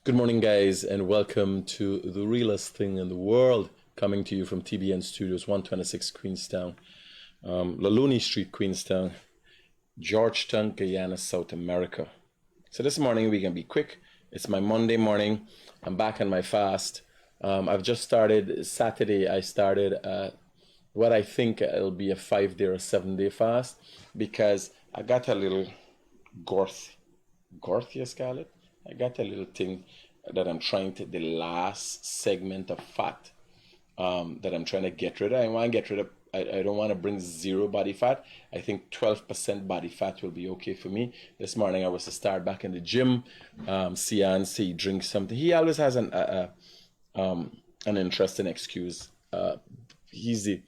Good morning, guys, and welcome to the realest thing in the world, coming to you from TBN Studios, 126 Queenstown, Laluni Street, Queenstown, Georgetown, Guyana, South America. So this morning we're gonna be quick. It's my Monday morning. I'm back on my fast. I've just started Saturday. I started what I think it'll be a 5-day or 7-day fast because I got a little girth, yes, Scarlett. I got a little thing that I'm trying to, the last segment of fat that I'm trying to get rid of. I want to get rid of, I don't want to bring zero body fat. I think 12% body fat will be okay for me. This morning I was to start back in the gym. Sian drink something. He always has an interesting excuse. He's the,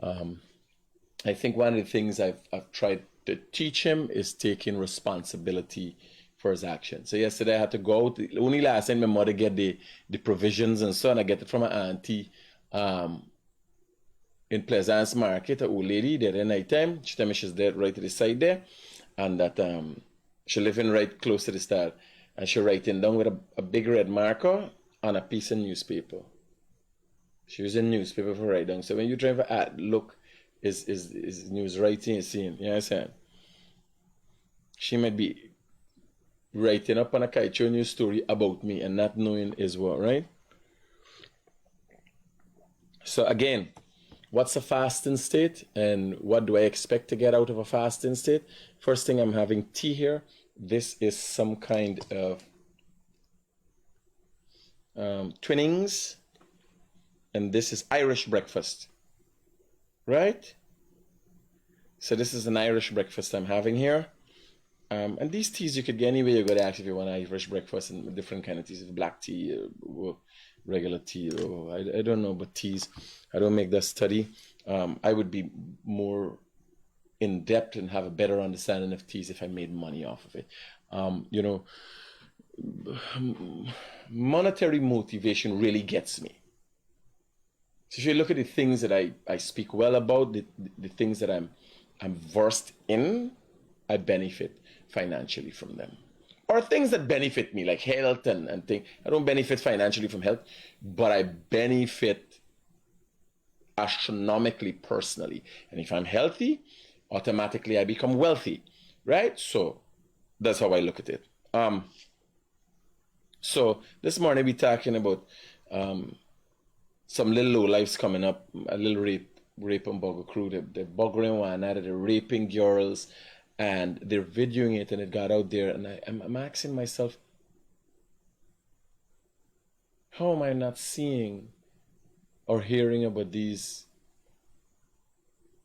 I think one of the things I've tried to teach him is taking responsibility for his action. So yesterday I had to go out. Only last time my mother get the provisions and so on. I get it from my auntie in Pleasance Market, an old lady there at night time. She told me she's there right to the side there, and that she living right close to the start. And she writing down with a big red marker on a piece of newspaper. She using newspaper for write down. So when you try to look, is news writing is seeing. You know what I'm saying? She might be writing up on a kaicho news story about me and not knowing is what, right? So again, what's a fasting state and what do I expect to get out of a fasting state? First thing, I'm having tea here. This is some kind of Twinnings, and this is Irish breakfast, right? So this is an Irish breakfast I'm having here. And these teas you could get anywhere you go to ask if you want Irish breakfast and different kind of teas, black tea or regular tea. Or I don't know, but teas, I don't make that study. I would be more in depth and have a better understanding of teas if I made money off of it. Monetary motivation really gets me. So if you look at the things that I speak well about, the things that I'm versed in, I benefit financially from them. Or things that benefit me, like health and things. I don't benefit financially from health, but I benefit astronomically personally. And if I'm healthy, automatically I become wealthy, right? So that's how I look at it. So this morning we're talking about some little low lives coming up, a little rape and bugger crew. They're buggering one another, they're raping girls, and they're videoing it, and it got out there. And I'm asking myself, how am I not seeing or hearing about these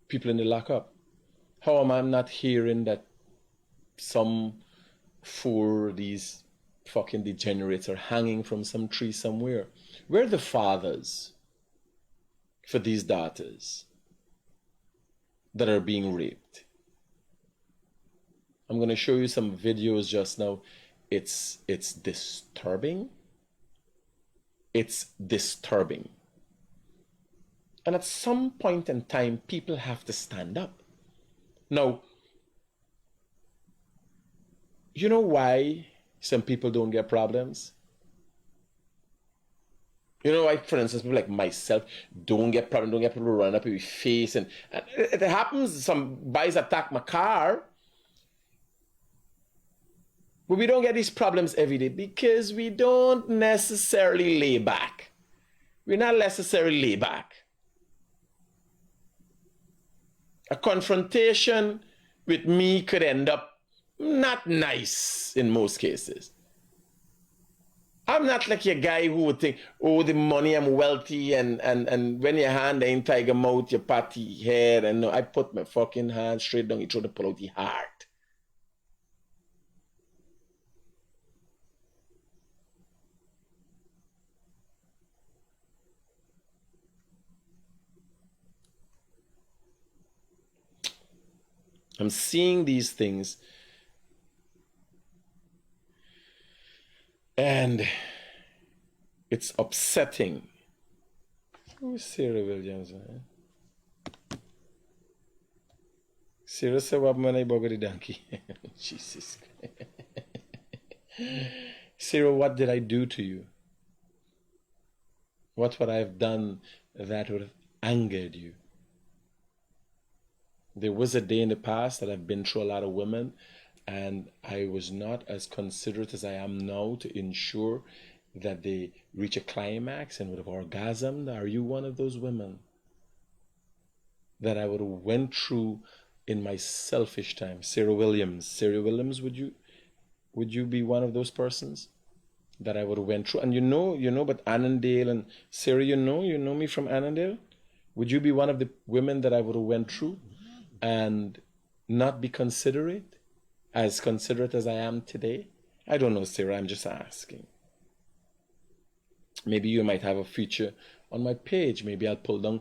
people in the lockup? How am I not hearing that some four these fucking degenerates are hanging from some tree somewhere? Where are the fathers for these daughters that are being raped? I'm going to show you some videos just now. It's disturbing. It's disturbing. And at some point in time, people have to stand up. Now, you know why some people don't get problems? You know, like for instance, people like myself don't get people running up in your face, and it happens. Some guys attack my car, but we don't get these problems every day because we don't necessarily lay back. We're not necessarily lay back. A confrontation with me could end up not nice in most cases. I'm not like your guy who would think, oh, the money, I'm wealthy, and when your hand ain't tiger mouth, your patty head, and no, I put my fucking hand straight down, you try to pull out the heart. I'm seeing these things, and it's upsetting. Who is Sarah Williams, man? Sarah said, what man I bugger the donkey? Jesus. Sarah, what did I do to you? What would I have done that would have angered you? There was a day in the past that I've been through a lot of women, and I was not as considerate as I am now to ensure that they reach a climax and would have orgasmed. Are you one of those women that I would have went through in my selfish time? Sarah Williams, would you be one of those persons that I would have went through? And but Annandale and Sarah, you know me from Annandale. Would you be one of the women that I would have went through and not be considerate, as considerate as I am today? I don't know, Sarah, I'm just asking. Maybe you might have a feature on my page. Maybe I'll pull down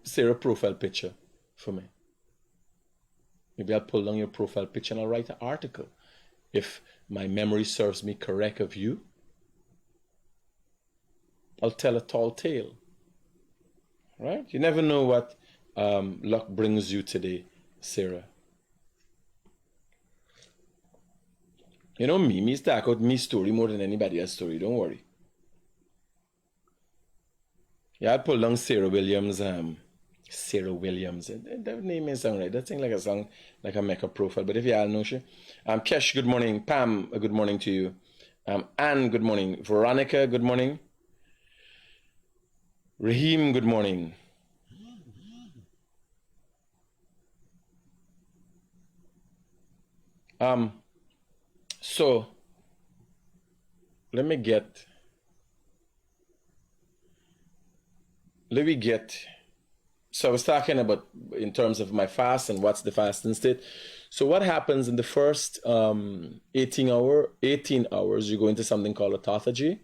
Sarah profile picture for me. Maybe I'll pull down your profile picture and I'll write an article, if my memory serves me correct, of you. I'll tell a tall tale. Right? You never know what luck brings you today, Sarah. You know me talk out me story more than anybody else's story. Don't worry. Yeah, I'll pull down Sarah Williams. Sarah Williams. That name may sound right. That thing like a song, like a makeup profile. But if you all know she. Kesh, good morning. Pam, good morning to you. Anne, good morning. Veronica, good morning. Raheem, good morning. So let me get so I was talking about in terms of my fast and what's the fasting state. So what happens in the first 18 hours, you go into something called autophagy.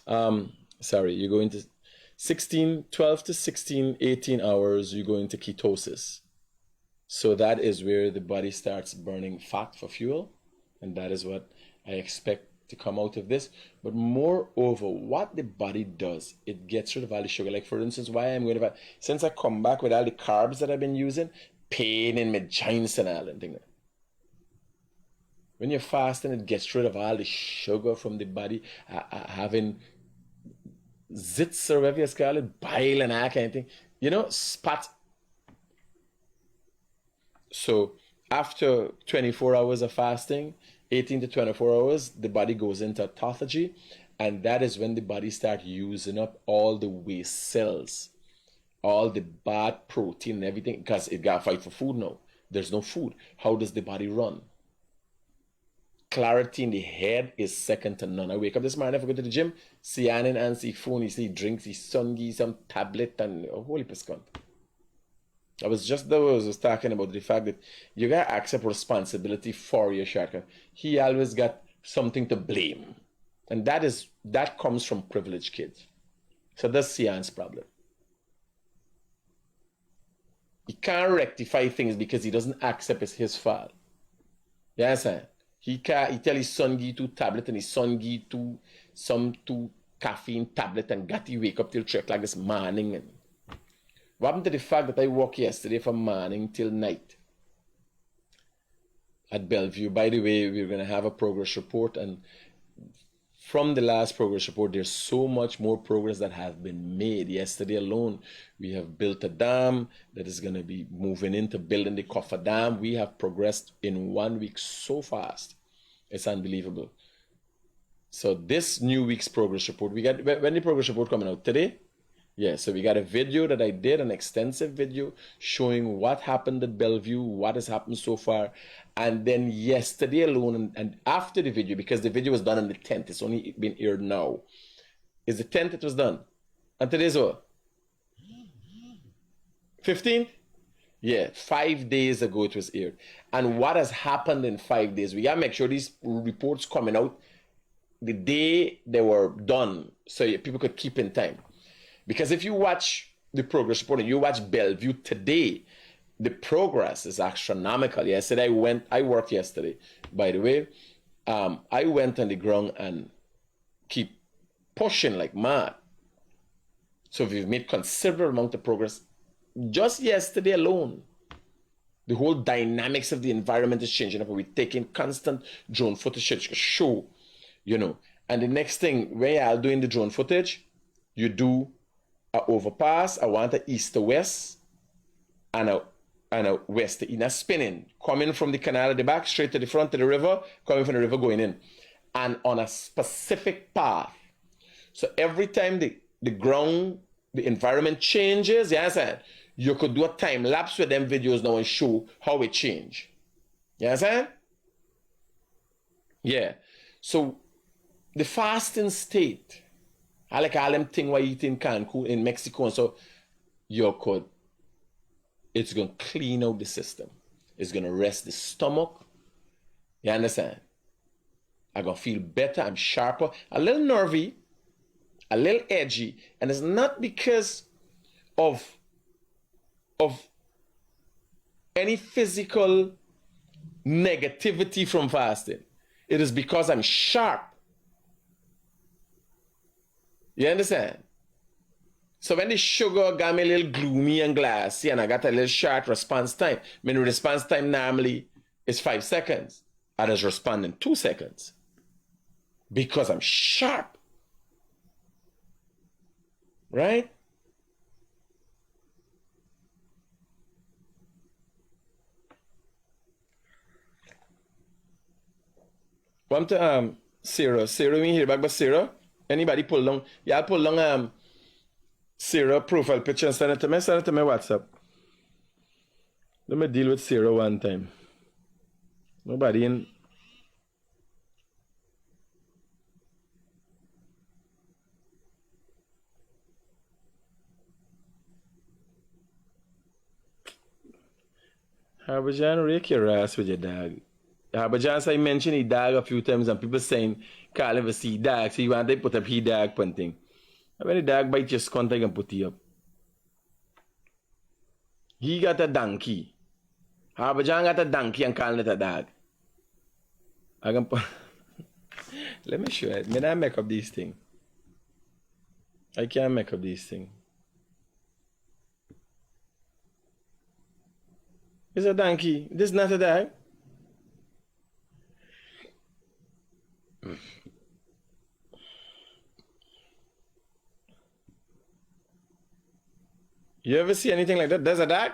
You go into 12 to 16, 18 hours, you go into ketosis. So that is where the body starts burning fat for fuel. And that is what I expect to come out of this. But moreover, what the body does, it gets rid of all the sugar. Like, for instance, why I'm going to, since I come back with all the carbs that I've been using, pain in my joints and all that thing. When you're fasting, it gets rid of all the sugar from the body, having zits or whatever you call it, bile and that kind of thing. Spat. So after 24 hours of fasting, 18 to 24 hours, the body goes into autophagy, and that is when the body starts using up all the waste cells, all the bad protein and everything, because it got to fight for food now. There's no food. How does the body run? Clarity in the head is second to none. I wake up this morning, I go to the gym, see Annan and see phone, see drinks, see sun, some tablet, and holy pescant. I was talking about the fact that you gotta accept responsibility for your shortcut. He always got something to blame, and that comes from privileged kids. So that's Sian's problem. He can't rectify things because he doesn't accept it's his fault. You understand? He tell his son give 2 tablet and his son give 2 caffeine tablet and got you wake up till 3 o'clock this morning. And what happened to the fact that I worked yesterday from morning till night at Bellevue? By the way, we're going to have a progress report, and from the last progress report, there's so much more progress that has been made. Yesterday alone, we have built a dam that is going to be moving into building the coffer dam. We have progressed in 1 week so fast. It's unbelievable. So this new week's progress report, when the progress report coming out? Today? Yeah, so we got a video that I did, an extensive video showing what happened at Bellevue, what has happened so far. And then yesterday alone, and after the video, because the video was done on the 10th, it's only been aired now. It's the 10th it was done. And today's what? 15th? Yeah, 5 days ago it was aired. And what has happened in 5 days? We gotta make sure these reports coming out the day they were done, so people could keep in time. Because if you watch the progress report and you watch Bellevue today, the progress is astronomical. Yesterday I worked yesterday, by the way. I went on the ground and keep pushing like mad. So we've made considerable amount of progress just yesterday alone. The whole dynamics of the environment is changing up. We're taking constant drone footage to show you know. And the next thing, when y'all doing the drone footage, you do a overpass. I want a east to west and a west to east, spinning, coming from the canal at the back, straight to the front of the river, coming from the river going in. And on a specific path. So every time the ground, the environment changes, you understand? You could do a time lapse with them videos now and show how it changed. You understand? Yeah. So the fasting state, I like all them thing why you eat in Cancun, in Mexico, and so you could, it's going to clean out the system. It's going to rest the stomach. You understand? I'm going to feel better. I'm sharper, a little nervy, a little edgy. And it's not because of any physical negativity from fasting. It is because I'm sharp. You understand? So when the sugar got me a little gloomy and glassy and I got a little short response time, I mean, the response time normally is 5 seconds. I just respond in 2 seconds. Because I'm sharp. Right? One to Sarah. Sarah, we hear back but Sarah. Anybody pull long? Yeah, pull long Sarah profile picture and send it to me. Send it to my WhatsApp. Let me deal with Sarah one time. Nobody in. Harbajan, rake your ass with your dog. Harbajan, I mentioned he dog a few times and people saying, can't ever see dog, so you want to put up he dog punting. When the dog bite your scunt, I can put it up. He got a donkey. Harbajan got a donkey and calling it a dog. I can put. Let me show it. May I make up these things? I can't make up these things. It's a donkey. This is not a dog. You ever see anything like that? There's a dog?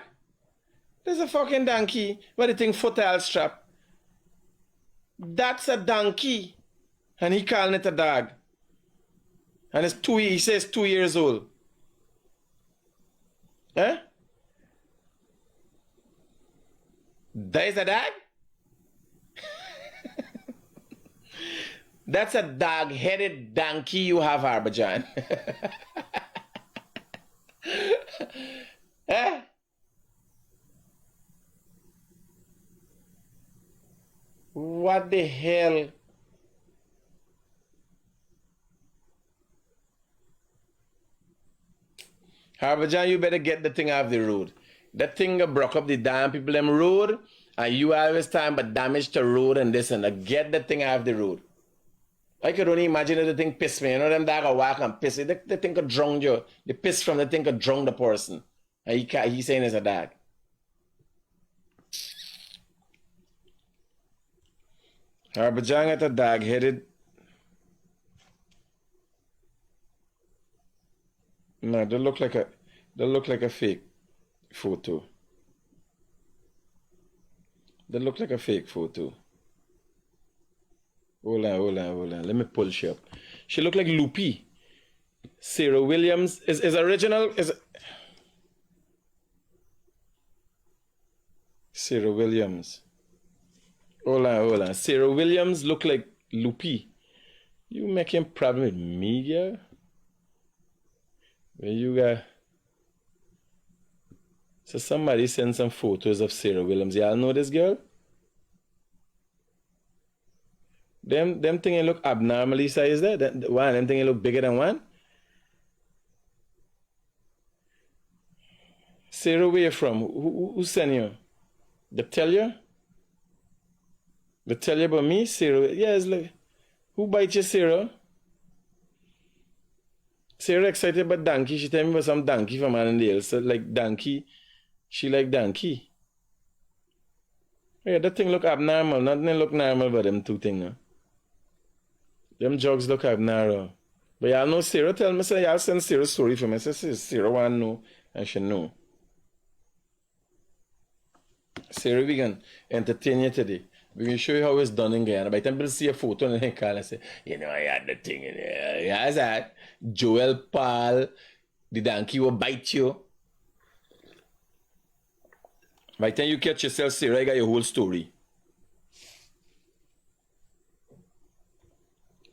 There's a fucking donkey. What do you think? Football strap. That's a donkey. And he calling it a dog. And it's he says 2 years old. Eh? That is a dog? That's a dog-headed donkey you have, Harbajan. Eh? What the hell? Harbajan, you better get the thing off the road. That thing broke up the damn people them road, and you always talking about damage to road and this and that. Get the thing off the road. I could only imagine if the thing pissed me. You know them dog walk and piss. The thing could drown you. The piss from the thing could drown the person. And he's saying it's a dog. Harbajan at a dog headed. No, they look like a fake photo. They look like a fake photo. Hold on. Let me pull she up. She look like Loopy. Sarah Williams is original. Sarah Williams. Hold on. Sarah Williams look like Loopy. You making problem with me, girl? Where you got? So somebody sent some photos of Sarah Williams. Y'all know this girl? Them thing look abnormally sized there. Them thing look bigger than one. Sarah, where you from? Who sent you? They tell you? They tell you about me, Sarah? Yeah, it's like, who bite you, Sarah? Sarah excited about donkey. She tell me about some donkey from Annandale. So like donkey, she like donkey. Yeah, that thing look abnormal. Nothing look normal about them two things. No? Them jugs look like narrow. But y'all know Sarah tell me, say y'all send Sarah story for me. Say Sarah want to know and she know. Sarah, we can entertain you today. We can show you how it's done in Guyana. By the time people see a photo and they call and say, you know, I had the thing in there. Yeah, that. Joel Paul, the donkey will bite you. By the time you catch yourself, Sarah, you got your whole story.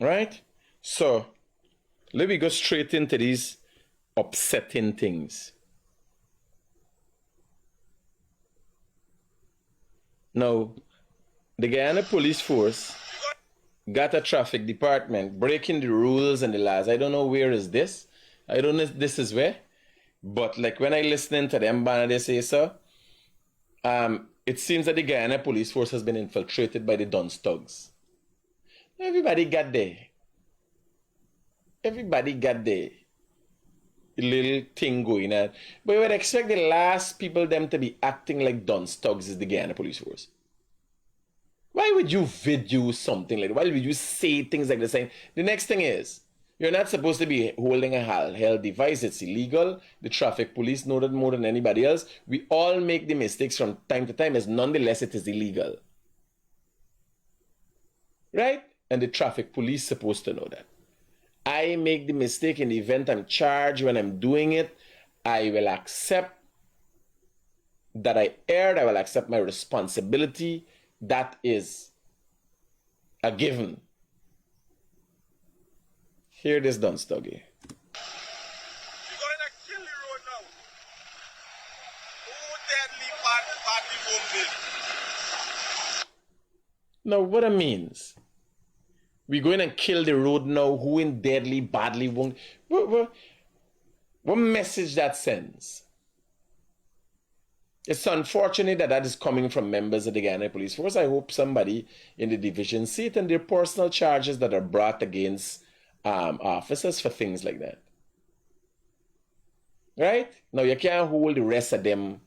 Right? So, let me go straight into these upsetting things. Now, the Guyana police force got a traffic department breaking the rules and the laws. I don't know where is this. I don't know if this is where. But like when I listening to them, they say so. It seems that the Guyana police force has been infiltrated by the Dunce thugs. Everybody got there. Everybody got there. A little thing going on. But you would expect the last people them to be acting like Dunce thugs is the Guyana police force. Why would you video something like that? Why would you say things like the same? The next thing is, you're not supposed to be holding a handheld device. It's illegal. The traffic police know that more than anybody else. We all make the mistakes from time to time, as nonetheless it is illegal. Right? And the traffic police supposed to know that. I make the mistake in the event I'm charged when I'm doing it. I will accept that I erred. I will accept my responsibility. That is a given. Hear this done, Stuggy. You're gonna kill the road now. Who deadly badly wounded? Now, what it means? We're going to kill the road now. Who in deadly, badly wounded? What message that sends? It's unfortunate that that is coming from members of the Guyana Police Force. I hope somebody in the division see it and their personal charges that are brought against officers for things like that. Right? Now, you can't hold the rest of them.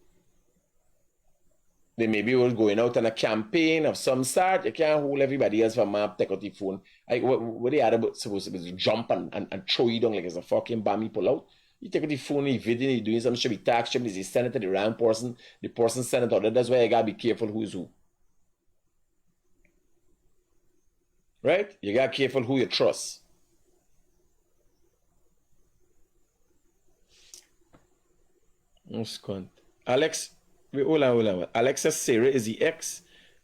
They maybe were going out on a campaign of some sort. You can't hold everybody else for map, take out the phone. What they are supposed to be jump and throw you down like it's a fucking bomb you pull out. You take out the phone, you video, you doing something, should be tax, should be send it to the wrong person, the person send it out. That's why you gotta be careful who's who. Right? You gotta be careful who you trust. Alex, hold on. Alexa Sarah is the ex.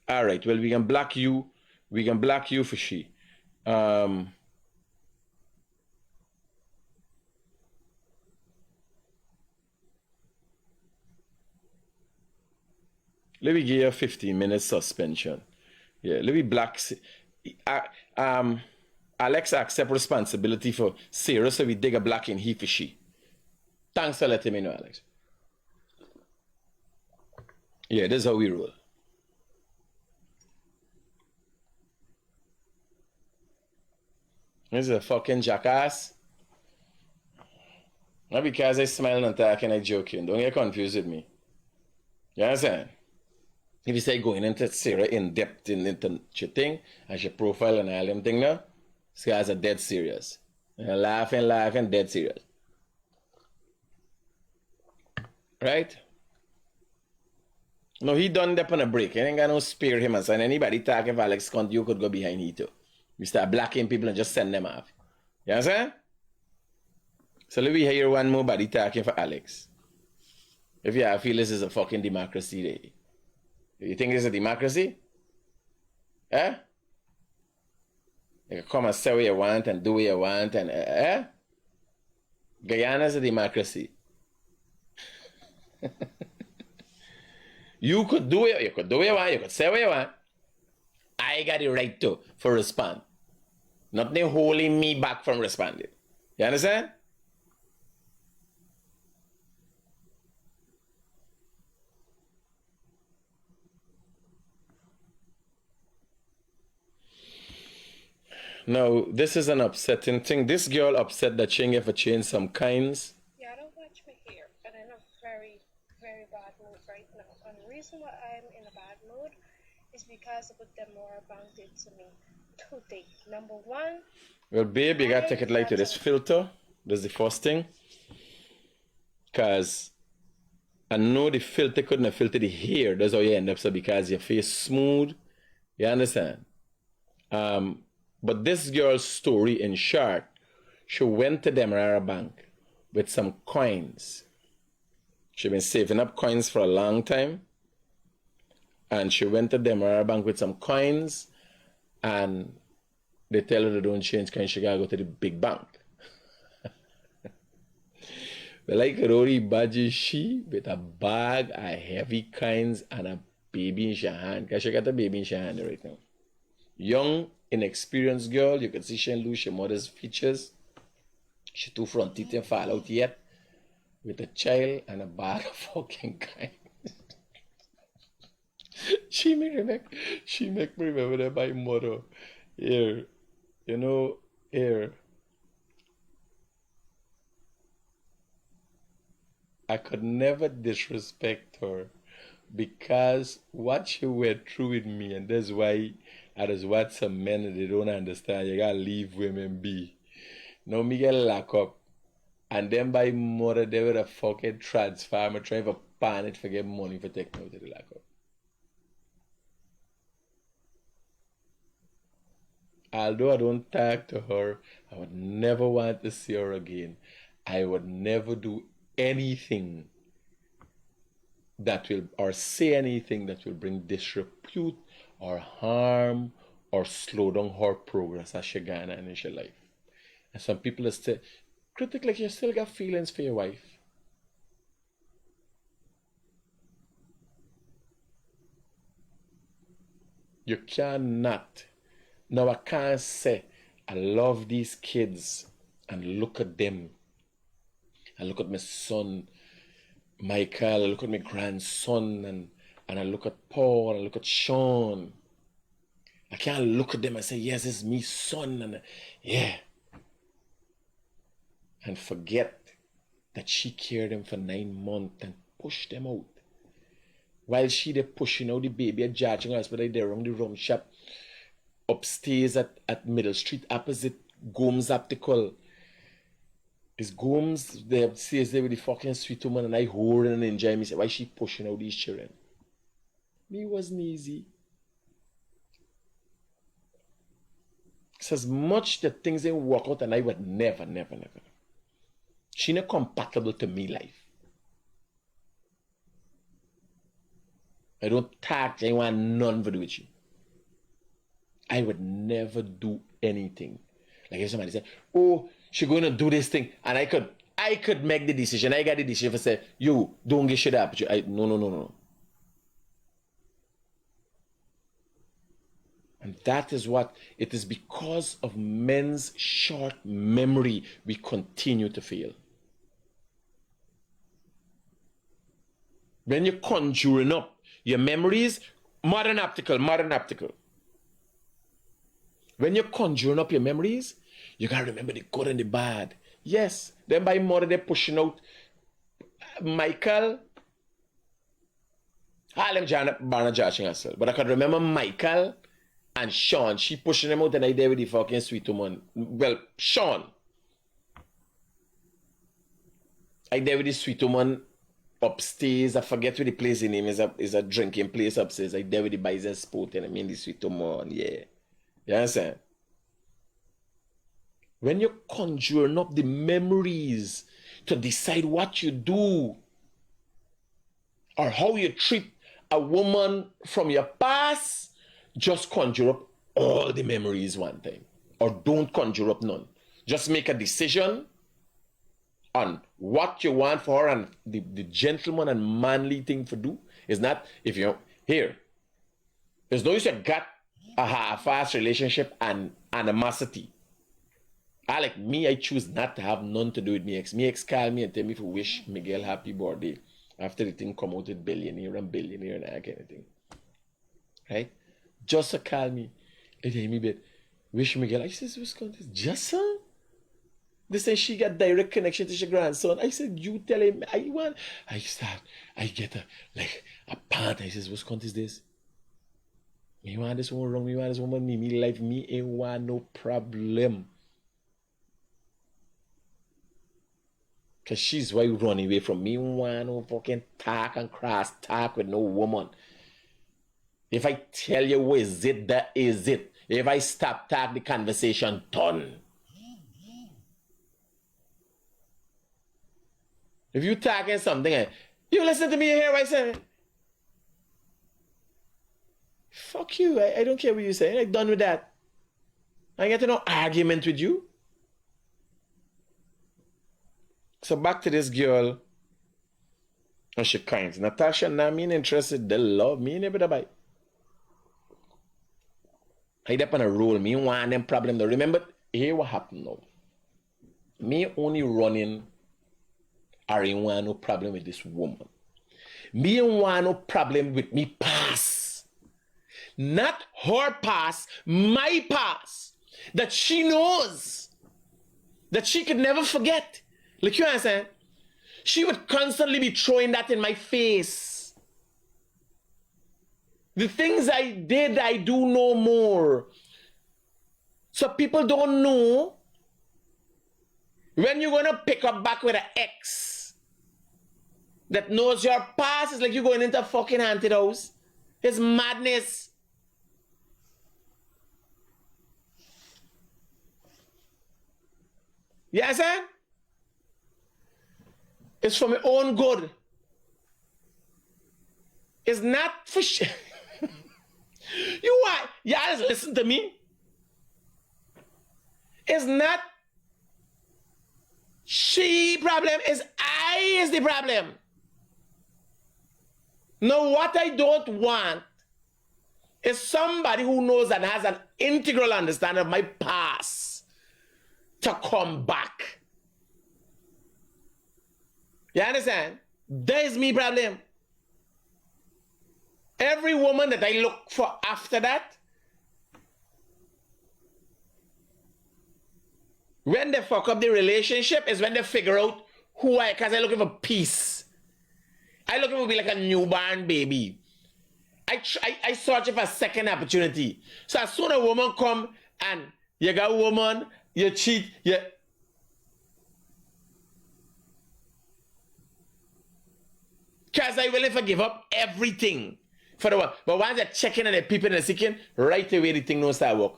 Alright, well we can block you. We can block you for she. Let me give you a 15-minute suspension. Yeah, let me block. Alexa accept responsibility for Sarah, so we dig a block in he for she. Thanks for letting me know, Alex. Yeah, this is how we roll. This is a fucking jackass. Not because I smile and talking, I joking. Don't get confused with me. You understand? If you say going into Sarah in depth into your thing, and your profile and all them thing now, this guys are dead serious. And laughing, dead serious. Right? No, he done that on a break. I ain't got no spare him and son. Anybody talking for Alex Cunt, you could go behind he too. You start blocking people and just send them off. You understand? So let me hear one more body talking for Alex. If you feel this is a fucking democracy day. You think this is a democracy? Eh? You can come and say what you want and do what you want and eh? Guyana is a democracy. You could do it, you could do what you want, you could say what you want. I got the right to for respond. Nothing holding me back from responding. You understand? Now, this is an upsetting thing. This girl upset that she have to change some kinds. Yeah, don't watch me here. I'm in a very, very bad mood right now. And the reason why I'm in a bad mood is because of what Demerara Bank did to me. two things. Number one, Well, babe, you gotta take it light with this filter. That's the first thing. Because I know the filter couldn't have filtered the hair. That's how you end up, so because your face smooth. You understand? But this girl's story, in short, she went to Demerara Bank with some coins. She'd been saving up coins for a long time. And she went to Demerara Bank with some coins, and they tell her they don't change coins, she gotta go to the big bank. But like Rory badges she with a bag of heavy coins and a baby in her hand. Because she got a baby in her hand right now. Young, inexperienced girl, you can see she lose her mother's features. She too front teeth and fall out yet. With a child and a bag of fucking coins. She make me remember that my mother. Here, you know, here. I could never disrespect her because what she went through with me, and that's why that is what some men they don't understand. You gotta leave women be. Now me get locked up, and then by mother they would have fucking transfer me, try to pan it for get money for taking out to the lockup. Although I don't talk to her, I would never want to see her again. I would never do anything that will, or say anything that will bring disrepute or harm or slow down her progress as she gone on in her life. And some people are still, Critic, like you still got feelings for your wife. You cannot. Now I can't say I love these kids and look at them. I look at my son, Michael, I look at my grandson, and I look at Paul, I look at Sean. I can't look at them and say, yes, it's me son, and yeah. And forget that she carried them for 9 months and pushed them out. While she there pushing out the baby at George Hospital, there around the rum shop, upstairs at Middle Street, opposite Gomes Optical. It's Gomes, they upstairs there with the fucking sweet woman, and I hold and enjoy me. Say, why she pushing out these children? Me wasn't easy. It's as much that things didn't work out, and I would never. She not compatible to me life. I don't talk, I want none to do with you. I would never do anything. Like if somebody said, oh, she going to do this thing, and I could make the decision. I got the decision to say, you don't get shit up. No. And that is what it is, because of men's short memory we continue to fail. When you're conjuring up your memories, modern optical. When you're conjuring up your memories, you gotta remember the good and the bad. Yes, then by mother they're pushing out Michael. Harlem Barna Joshing herself. But I could remember Michael and Sean. She pushing them out, and I there with the fucking sweet woman. Well, Sean. I there with the sweet woman upstairs. I forget what the place name is. A drinking place upstairs. I there with the Bison Sport, and I mean the sweet woman. Yeah. You understand? When you're conjuring up the memories to decide what you do or how you treat a woman from your past, just conjure up all the memories one time. Or don't conjure up none. Just make a decision on what you want for her, and the gentleman and manly thing to do is not, if you here, there's no use you got a half-ass relationship and animosity. Like me, I choose not to have none to do with me ex. Me ex call me and tell me to wish Miguel happy birthday after the thing come out with billionaire and that kind of thing. Right? Just to call me and tell me, but wish Miguel. I says, what's going on? Just son? They say she got direct connection to your grandson. I said, you tell him I want. I get a pant. I says, what's going on is this? Me want this woman wrong, me want this woman me life, me ain't want no problem. Cause she's why you run away from me. Want no fucking talk and cross talk with no woman. If I tell you what is it, that is it. If I stop talk, the conversation done. If you talking something, you listen to me here, I say, fuck you. I don't care what you say. I'm done with that. I ain't got no argument with you. So back to this girl. And she cries. Natasha, not mean interested. They love me. Never bite. I up on a roll. Me want them problem. Though. Remember, here what happened now. Me only running. I ain't want no problem with this woman. Me ain't want no problem with me past. Not her past, my past. That she knows. That she could never forget. Like you understand? She would constantly be throwing that in my face. The things I did, I do no more. So people don't know when you're going to pick up back with an ex that knows your past. It's like you're going into a fucking haunted house. It's madness. You understand? It's for my own good. It's not for shit. Y'all just listen to me. It's not she problem, it's I is the problem. Now what I don't want is somebody who knows and has an integral understanding of my past to come back. You understand? That is me problem. Every woman that I look for after that, when they fuck up the relationship is when they figure out who I, because I'm looking for peace. I looking for be like a newborn baby. I search for a second opportunity. So as soon as a woman come and you got a woman, you cheat, you... Because I willing to give up everything for the one. But once they're checking and they're peeping and they're seeking, right away the thing don't start work.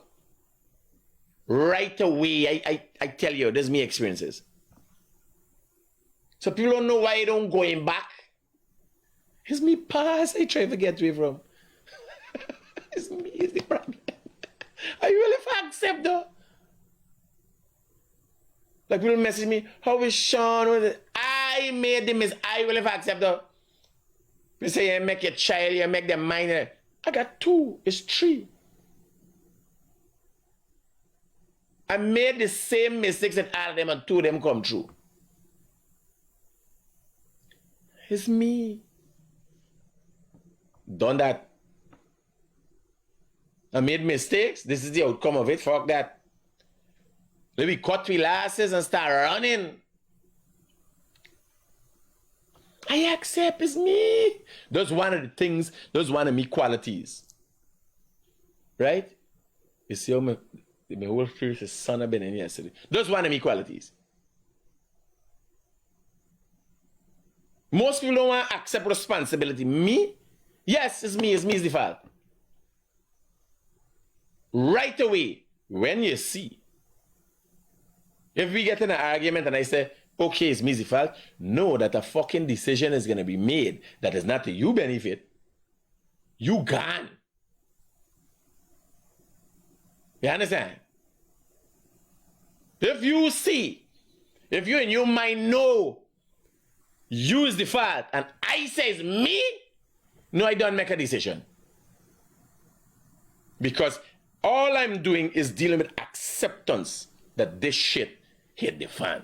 Right away, I tell you, this is me experiences. So people don't know why I don't going back. It's me past I try to get away from. It's me is the problem. Are you really for accept though? Like people message me, how is Sean? I made the mistake. I will accept though. You say you make your child, you make them mind. I got 2, it's 3. I made the same mistakes that all of them and 2 of them come true. It's me. Done that. I made mistakes. This is the outcome of it. Fuck that. Let me cut my lasses and start running. I accept it's me. That's one of the things, that's one of me qualities. Right? You see how my whole spirit is son of been in yesterday. That's one of me qualities. Most people don't want to accept responsibility. Me? Yes, it's me is the fault. Right away, when you see, if we get in an argument and I say, okay, it's me the fault, know that a fucking decision is going to be made that is not to you benefit. You gone. You understand? If you see, if you in your mind know you is the fault and I say it's me, no, I don't make a decision. Because all I'm doing is dealing with acceptance that this shit hit the fan.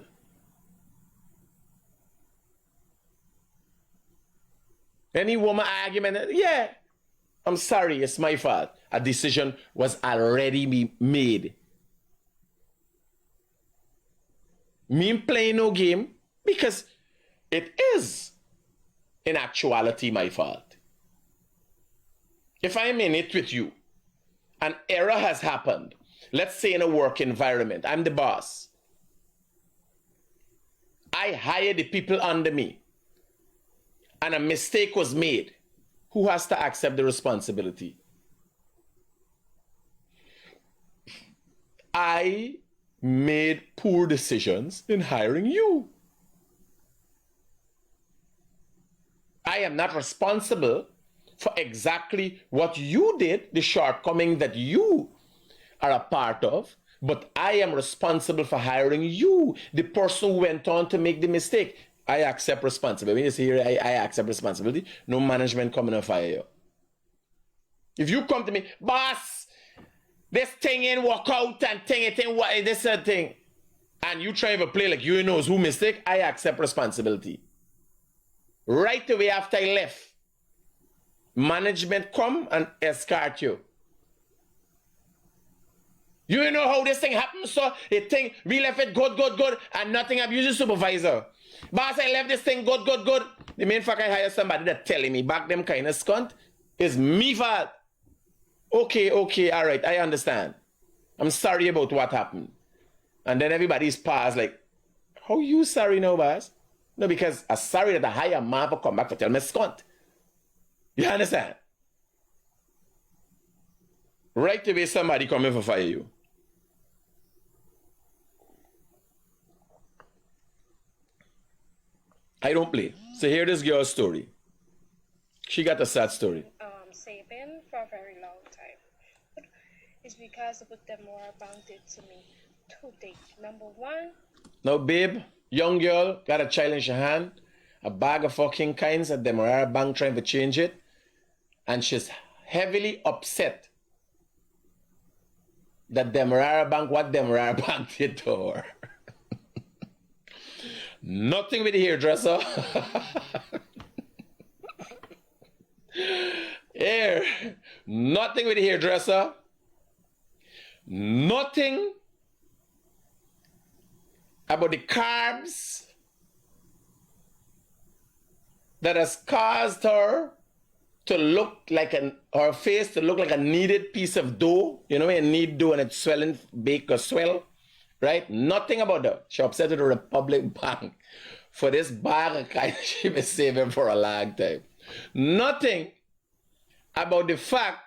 Any woman argument, yeah, I'm sorry, it's my fault. A decision was already made. Me playing no game because it is in actuality my fault. If I'm in it with you an error has happened. Let's say in a work environment, I'm the boss. I hire the people under me, and a mistake was made. Who has to accept the responsibility? I made poor decisions in hiring you. I am not responsible for exactly what you did, the shortcoming that you are a part of, but I am responsible for hiring you, the person who went on to make the mistake. I accept responsibility. When you say here, I accept responsibility, no management coming and fire you. If you come to me, boss, this thing ain't work out and thing it ain't what this thing, and you try to play like you knows who mistake, I accept responsibility. Right away after I left, management come and escort you. You know how this thing happens, so the thing, we left it good, and nothing abuse the supervisor. Boss, I left this thing good. The main fact I hire somebody that telling me back them kind of scunt is me fault. Okay, all right, I understand. I'm sorry about what happened. And then everybody's paused like, how you sorry now, boss? No, because I'm sorry that I hire a man to come back to tell me scunt. You understand? Right away, somebody coming for fire you. I don't play. So hear this girl's story. She got a sad story. Saving for a very long time. It's because of what Demerara Bank did to me. Two things. Number one. Now, babe, young girl, got a child in her hand, a bag of fucking kinds at Demerara Bank trying to change it, and she's heavily upset that what Demerara Bank did to her. Nothing with the hairdresser. Here, nothing with the hairdresser. Nothing about the carbs that has caused her to look like her face to look like a kneaded piece of dough. You know when you knead dough and it's swelling, bake or swell, right? Nothing about that. She upset with the Republic Bank for this bag of kind she been saving for a long time. Nothing about the fact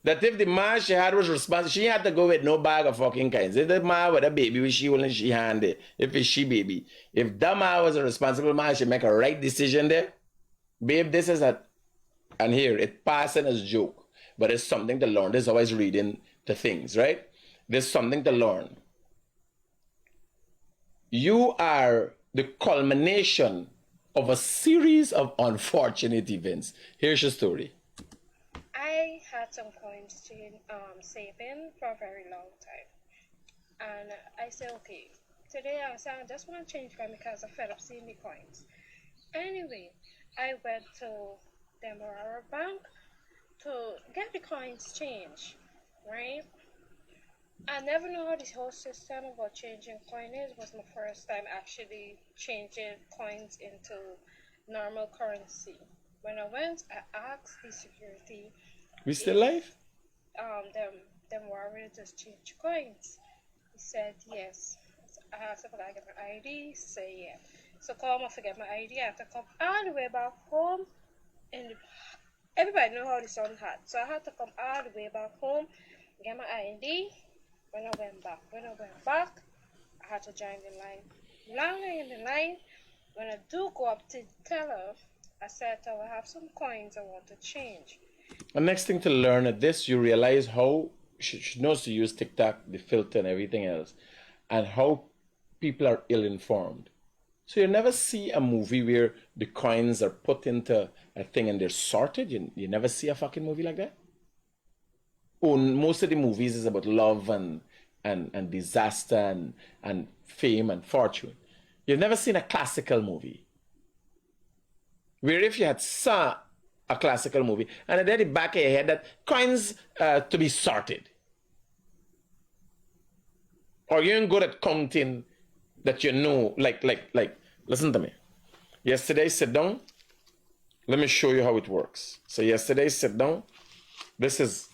that if the man she had was responsible, she had to go with no bag of fucking kinds. If the man with a baby, which she only she handed, if it's she baby, if that man was a responsible man, she make a right decision there. Babe, this is and here, it passing as joke, but it's something to learn. There's always reading the things, right? There's something to learn. You are the culmination of a series of unfortunate events. Here's your story. I had some coins to saving for a very long time. And I said, okay, today I said, I just want to change coin because I fed up seeing the coins. Anyway, I went to Demerara Bank to get the coins changed, right? I never know how this whole system about changing coin is. It was my first time actually changing coins into normal currency. When I went, I asked the security. We still live? Them were ready to change coins. He said yes. I asked if I get my ID. Say yeah. So come I forget my ID. I have to come all the way back home. And everybody know how the sun hot. So I had to come all the way back home, get my ID. When I went back, I had to join the line. Longer in the line, when I do go up to the teller, I said, I have some coins I want to change. The next thing to learn at this, you realize how she knows to use TikTok, the filter and everything else, and how people are ill-informed. So you never see a movie where the coins are put into a thing and they're sorted. You never see a fucking movie like that. Oh, most of the movies is about love and disaster and fame and fortune. You've never seen a classical movie where if you had saw a classical movie and at the back of your head that coins to be sorted, or you're good at counting that you know, like, listen to me. Yesterday, sit down. Let me show you how it works. So yesterday, sit down. This is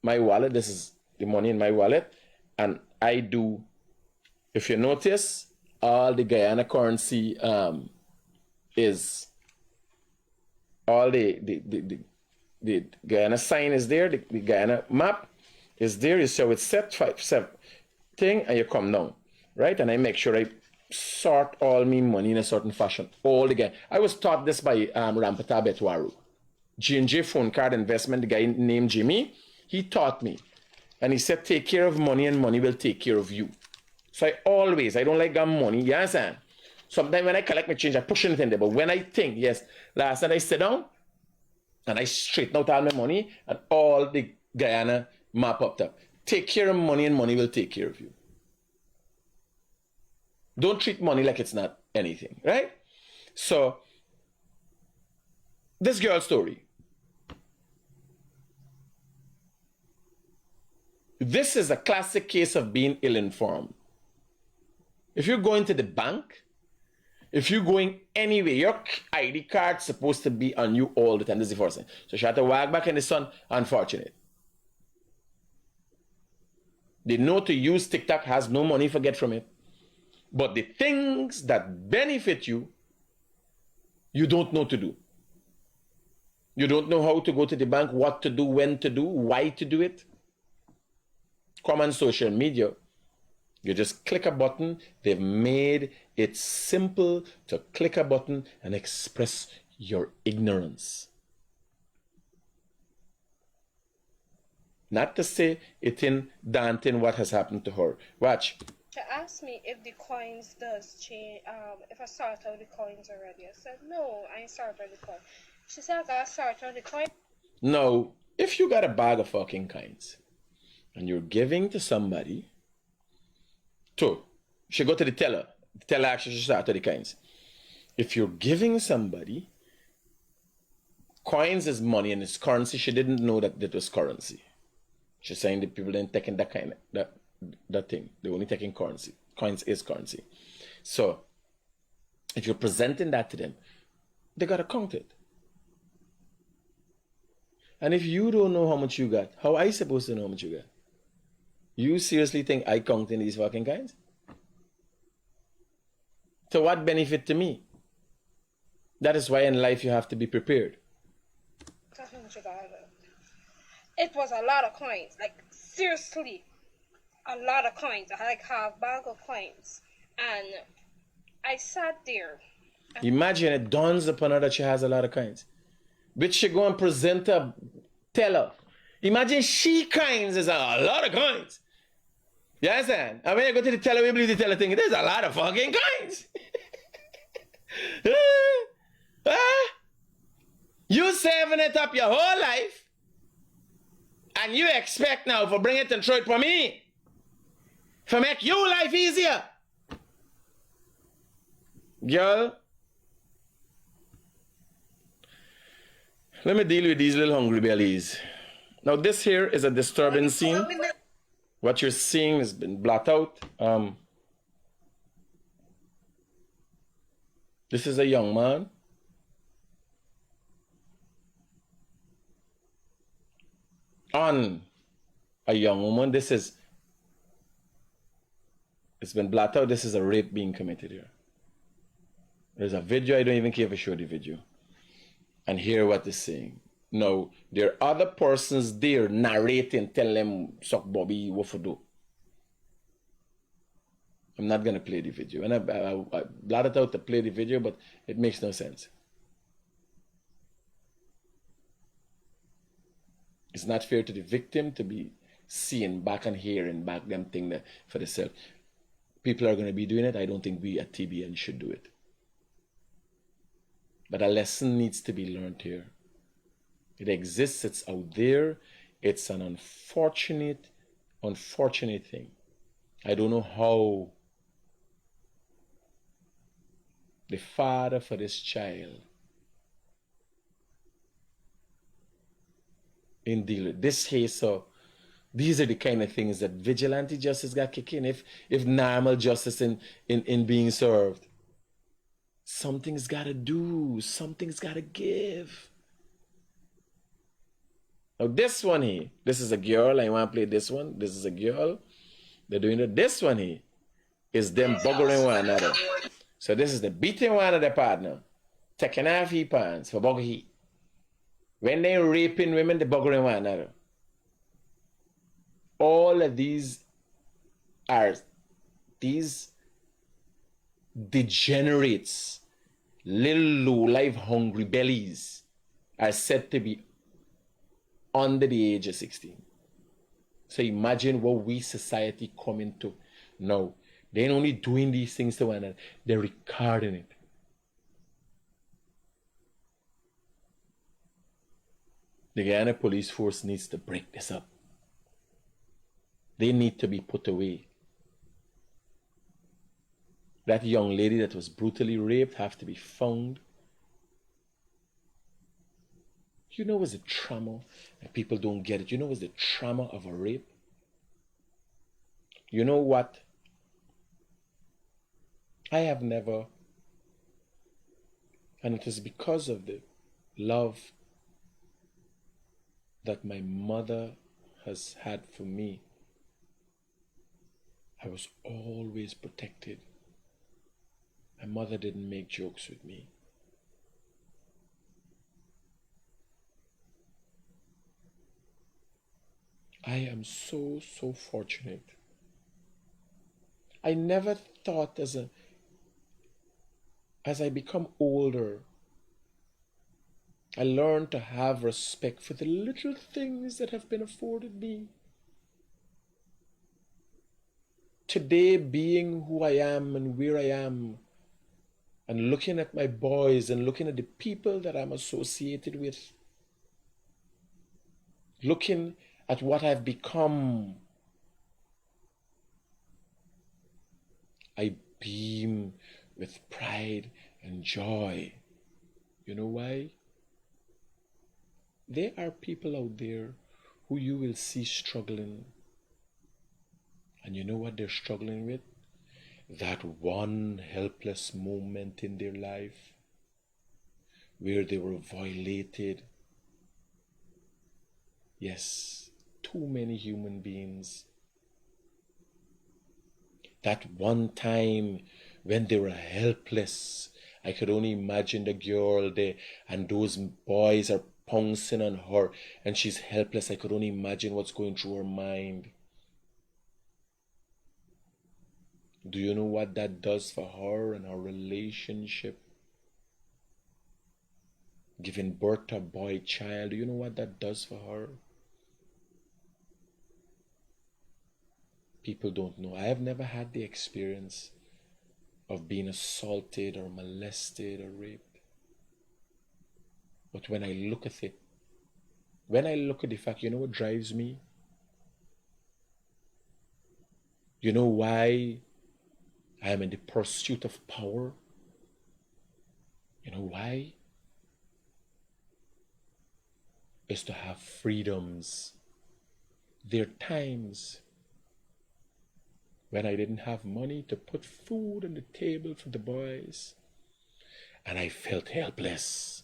my wallet. This is the money in my wallet. And I do, if you notice, all the Guyana currency is, all the Guyana sign is there, the Guyana map is there. You see how it's set, 5-7 thing, and you come down, right? And I make sure I sort all me money in a certain fashion. All the Guyana. I was taught this by Rampata Betwaru. G&J phone card investment, the guy named Jimmy, he taught me. And he said, take care of money and money will take care of you. So I don't like money, you understand? Sometimes when I collect my change, I push anything there. But when I think, yes, last night I sit down and I straighten out all my money and all the Guyana map up. Take care of money and money will take care of you. Don't treat money like it's not anything, right? So, this girl's story. This is a classic case of being ill-informed. If you're going to the bank, if you're going anywhere, your ID card's supposed to be on you all the time. This is the first thing. So she had to walk back in the sun. Unfortunate. They know to use TikTok, has no money, forget from it. But the things that benefit you, you don't know to do. You don't know how to go to the bank, what to do, when to do, why to do it. Come on social media. You just click a button. They've made it simple to click a button and express your ignorance. Not to say it in daunting what has happened to her. Watch. She asked me if the coins does change, if I sort out the coins already. I said, no, I ain't sort out the coins. She said, I gotta sort out the coins. No, if you got a bag of fucking coins and you're giving to somebody, she go to the teller. The teller actually should start to the coins. If you're giving somebody, coins is money and it's currency. She didn't know that it was currency. She's saying the people didn't taking that kind of that thing. They're only taking currency. Coins is currency. So if you're presenting that to them, they gotta count it. And if you don't know how much you got, how are you supposed to know how much you got? You seriously think I counting these fucking coins? To what benefit to me? That is why in life you have to be prepared. It was a lot of coins, like seriously, a lot of coins. I had like half bag of coins, and I sat there. Imagine it dawns upon her that she has a lot of coins, which she go and present a teller. Imagine she coins is a lot of coins. You understand? And when you go to the teller, we believe the teller thinking there's a lot of fucking coins. You saving it up your whole life. And you expect now for bring it and throw it for me. For make your life easier. Girl. Let me deal with these little hungry bellies. Now this here is a disturbing scene. What you're seeing has been blotted out. This is a young man. On a young woman. It's been blotted out. This is a rape being committed here. There's a video. I don't even care if I show the video. And hear what they're saying. Now, there are other persons there narrating, tell them, suck Bobby, what for do. I'm not going to play the video. And I blotted out to play the video, but it makes no sense. It's not fair to the victim to be seeing back and hearing back them thing that for themselves. People are going to be doing it. I don't think we at TBN should do it. But a lesson needs to be learned here. It exists. It's out there. It's an unfortunate thing. I don't know how the father for this child in deal with this case. So these are the kind of things that vigilante justice got kicked in. If normal justice in being served, something's got to do. Something's got to give. Now this one here, this is a girl. I want to play this one. This is a girl. They're doing it. This one here is them buggering one another. So this is the beating one of the partner, taking off his pants for bugger heat. When they're raping women, they're buggering one another. All of these are these degenerates, little low-life hungry bellies are said to be under the age of 16. So imagine what we society come into now. They ain't only doing these things to one another, they're recording it. The Guyana police force needs to break this up. They need to be put away. That young lady that was brutally raped have to be found. You know what's the trauma? And people don't get it. You know what's the trauma of a rape? You know what? I have never, and it is because of the love that my mother has had for me. I was always protected. My mother didn't make jokes with me. I am so fortunate. I never thought as I become older, I learned to have respect for the little things that have been afforded me. Today, being who I am and where I am, and looking at my boys and looking at the people that I'm associated with, looking at what I've become, I beam with pride and joy. You know why? There are people out there who you will see struggling. And you know what they're struggling with? That one helpless moment in their life where they were violated. Yes, too many human beings. That one time when they were helpless. I could only imagine the girl there and those boys are pouncing on her and she's helpless. I could only imagine what's going through her mind. Do you know what that does for her and her relationship? Giving birth to a boy child, do you know what that does for her? People don't know. I have never had the experience of being assaulted or molested or raped. But when I look at it, when I look at the fact, you know what drives me? You know why I am in the pursuit of power? You know why? Is to have freedoms. There are times when I didn't have money to put food on the table for the boys, and I felt helpless.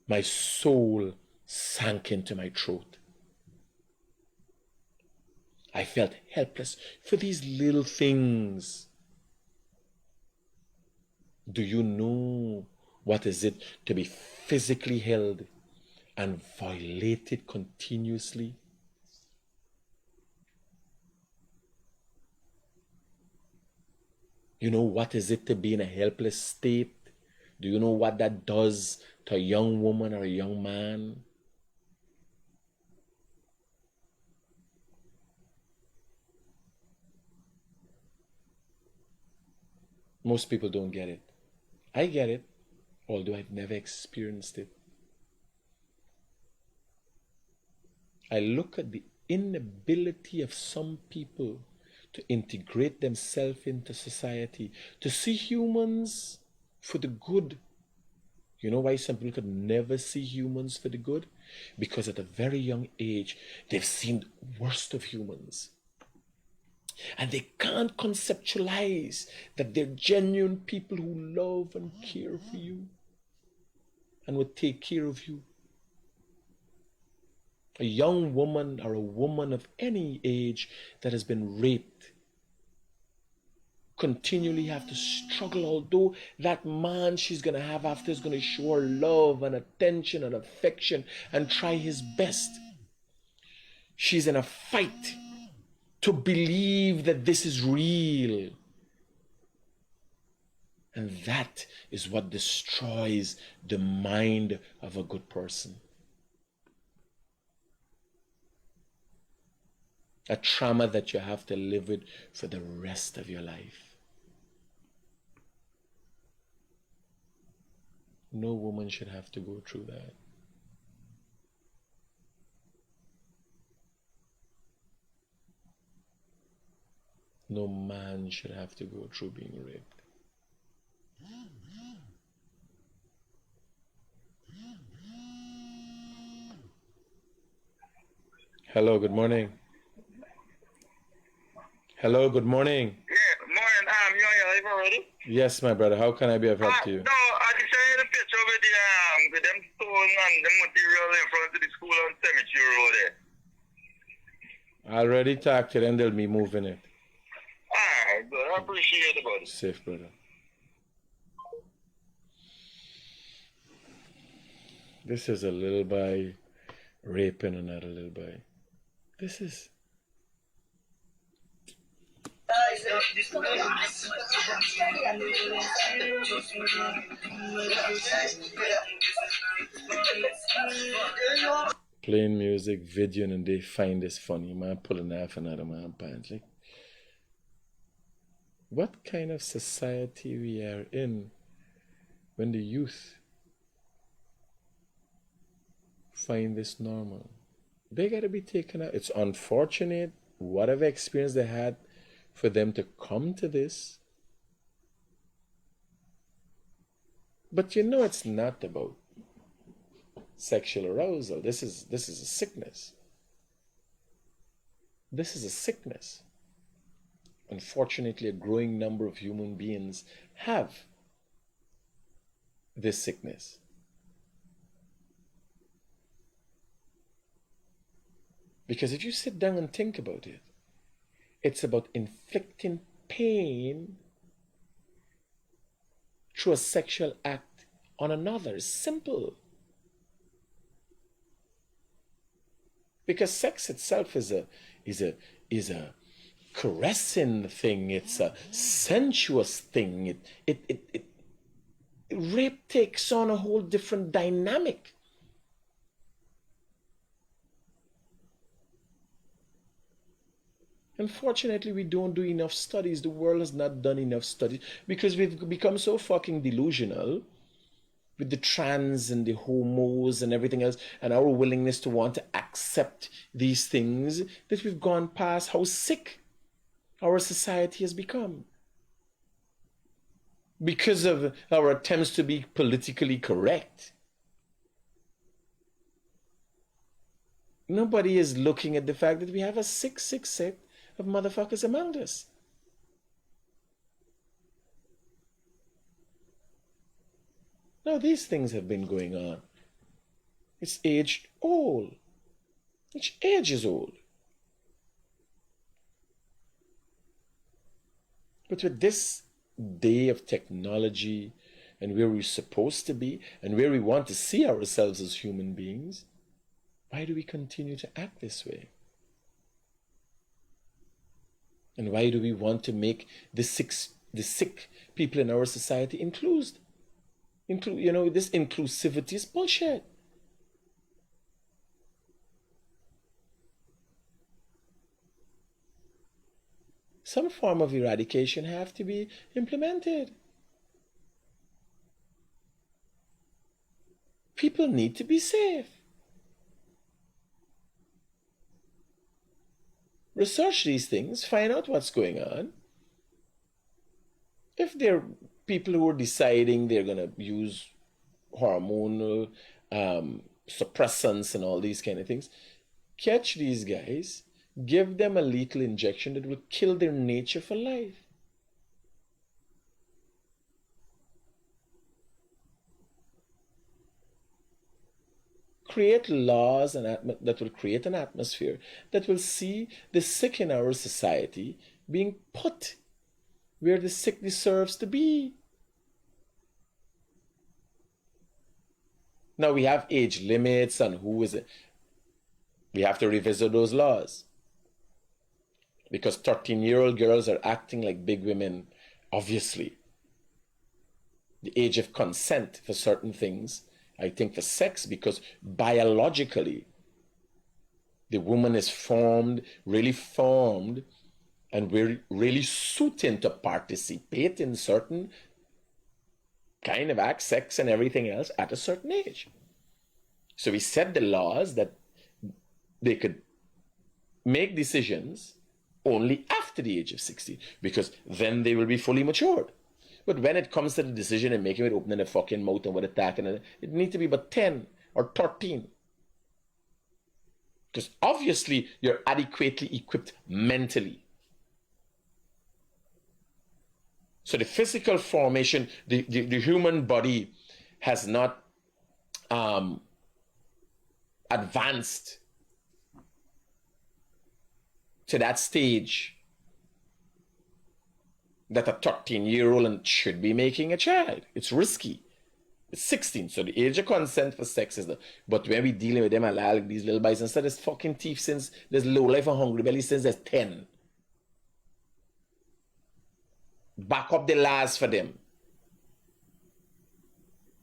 My soul sank into my throat. I felt helpless for these little things. Do you know what is it to be physically held and violated continuously? You know what is it to be in a helpless state? Do you know what that does to a young woman or a young man? Most people don't get it. I get it, although I've never experienced it. I look at the inability of some people to integrate themselves into society, to see humans for the good. You know why some people could never see humans for the good? Because at a very young age, they've seen the worst of humans. And they can't conceptualize that they're genuine people who love and care for you and would take care of you. A young woman or a woman of any age that has been raped continually have to struggle, although that man she's going to have after is going to show her love and attention and affection and try his best. She's in a fight to believe that this is real. And that is what destroys the mind of a good person. A trauma that you have to live with for the rest of your life. No woman should have to go through that. No man should have to go through being raped. Hello, good morning. Hello, good morning. Yeah, morning. You on your live already? Yes, my brother. How can I be of help to you? No, I just showed you the picture with them stone and the material in front of the school on Cemetery Road there. I already talked to them. They'll be moving it. Alright, good. I appreciate it, buddy. Safe, brother. This is a little boy raping another little boy. This is... Playing music, videoing, and they find this funny. Man pulling off another man's pants. Like, what kind of society we are in when the youth find this normal? They gotta be taken out. It's unfortunate, whatever experience they had, for them to come to this. But you know it's not about sexual arousal. This is a sickness. This is a sickness. Unfortunately, a growing number of human beings have this sickness. Because if you sit down and think about it, it's about inflicting pain through a sexual act on another. It's simple. Because sex itself is a caressing thing. It's a sensuous thing. Rape takes on a whole different dynamic. Unfortunately, we don't do enough studies. The world has not done enough studies because we've become so fucking delusional with the trans and the homos and everything else, and our willingness to want to accept these things, that we've gone past how sick our society has become. Because of our attempts to be politically correct. Nobody is looking at the fact that we have a sick set of motherfuckers among us. Now, these things have been going on. It's aged old. Each age is old. But with this day of technology and where we're supposed to be and where we want to see ourselves as human beings, why do we continue to act this way? And why do we want to make the sick people in our society include? This inclusivity is bullshit. Some form of eradication have to be implemented. People need to be safe. Research these things, find out what's going on. If there are people who are deciding they're going to use hormonal suppressants and all these kind of things, catch these guys, give them a lethal injection that will kill their nature for life. create laws that will create an atmosphere that will see the sick in our society being put where the sick deserves to be. Now we have age limits on who is it. We have to revisit those laws. Because 13-year-old girls are acting like big women, obviously. The age of consent for certain things, I think for sex, because biologically, the woman is really formed, and we're really suited to participate in certain kind of acts, sex and everything else at a certain age. So we set the laws that they could make decisions only after the age of 16, because then they will be fully matured. But when it comes to the decision and making it, opening the fucking mouth and with attacking it, it needs to be about 10 or 13. Because obviously you're adequately equipped mentally. So the physical formation, the human body has not advanced to that stage that a 13-year-old should be making a child. It's risky. It's 16, so the age of consent for sex is the... But when we dealing with them, like these little boys, instead there's fucking thief since there's low life and hungry belly since there's 10. Back up the laws for them.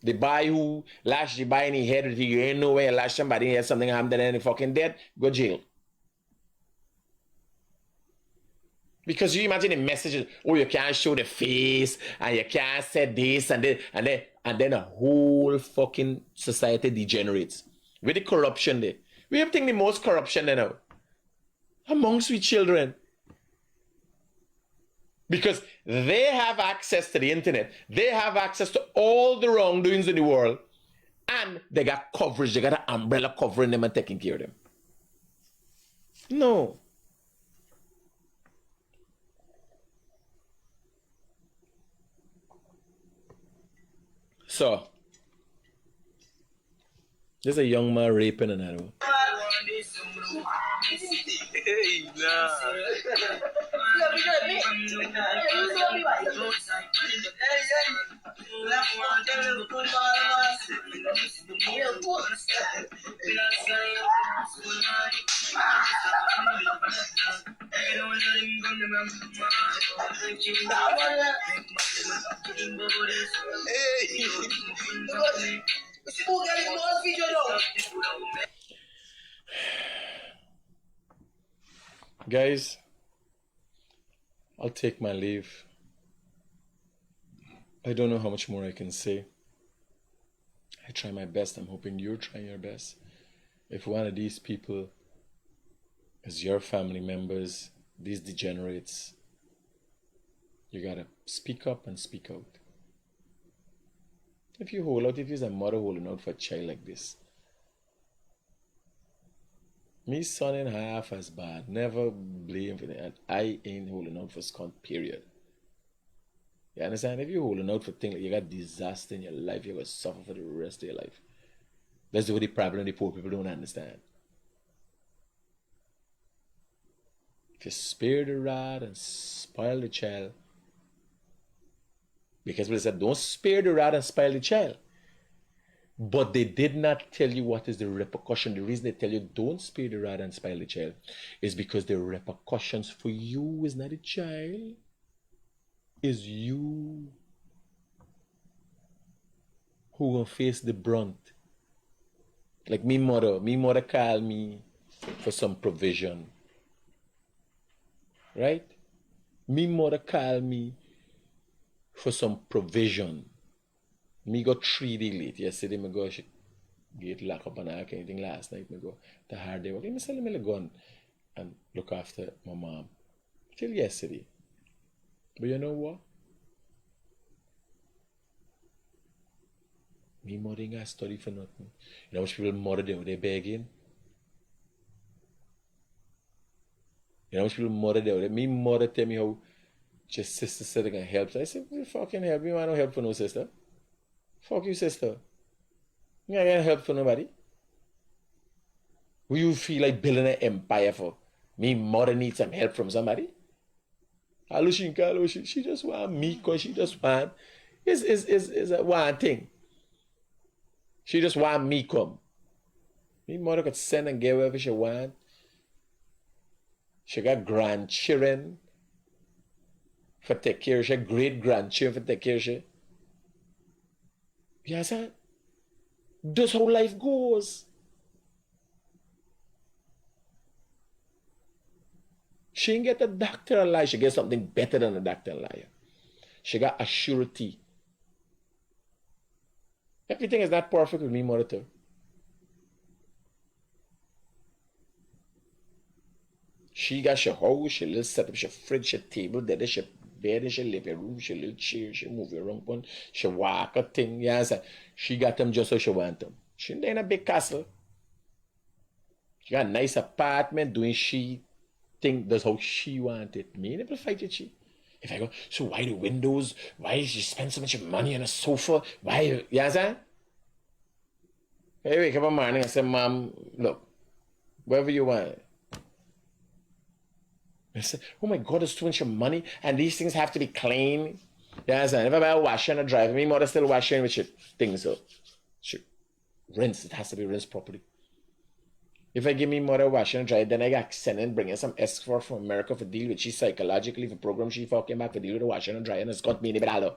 The boy who lash the boy in the head, you ain't no way lash somebody has something happened and then fucking dead, go jail. Because you imagine the messages, oh, you can't show the face, and you can't say this, and then a whole fucking society degenerates. With the corruption there. We have think the most corruption there now. Amongst we children. Because they have access to the internet. They have access to all the wrongdoings in the world. And they got coverage. They got an umbrella covering them and taking care of them. No. So, there's a young man raping another one. Hey, nah. Guys, I'll take my leave. I don't know how much more I can say. I try my best. I'm hoping you're trying your best. If one of these people is your family members, these degenerates, you gotta speak up and speak out. If you hold out, if you're a mother holding out for a child like this, me son in half as bad. Never blame for that. I ain't holding out for scunt, period. You understand? If you're holding out for things like you got disaster in your life, you're going to suffer for the rest of your life. That's the problem the poor people don't understand. If you spare the rod and spoil the child, because they said, don't spare the rod and spoil the child. But they did not tell you what is the repercussion. The reason they tell you don't spare the rod and spoil the child is because the repercussions for you is not the child, is you who will face the brunt. Like me mother called me for some provision. Right? Me mother called me for some provision. Me got 3 days late. Yesterday, me go get locked up and I can't anything last night. Me go the hard day work. Me sell me gun and look after my mom. Till yesterday. But you know what? Me mother ain't got study for nothing. You know how much people mother they begging? You know how much people mother there? Me mother tell me how your sister said they can help. So I said, you fucking help me. I don't help for no sister. Fuck you, sister. You ain't gonna help for nobody. Will you feel like building an empire for me mother needs some help from somebody? She just want me because she just want is a one thing. She just want me come. Me mother could send and get wherever she want. She got grandchildren for take care of she, great grandchildren for take care of she. You understand? That's how life goes. She ain't get a doctor alive. She get something better than a doctor alive. She got a surety. Everything is not perfect with me, mother. She got her house, she little set up, she fridge, she table, there, she bed, she living room, she little chair, she move around, she walk a thing, yes. She got them just how she want them. She ain't in a big castle. She got a nice apartment doing she think that's how she want it. Me never fight with she. If I go, so why the windows? Why she spend so much money on a sofa? Why, you understand? Hey, wake up in the morning and say, Mom, look, whatever you want. I said, oh my God, there's too much money and these things have to be clean. You understand? If I buy a washer and a dryer, me mother still washing with shit things so. Shit. Rinse, it has to be rinsed properly. If I give me mother washing and dryer, then I got send and bring in some escort from America for deal with she psychologically for program she fucking back for deal with the washing and dryer and it's got me in the bed.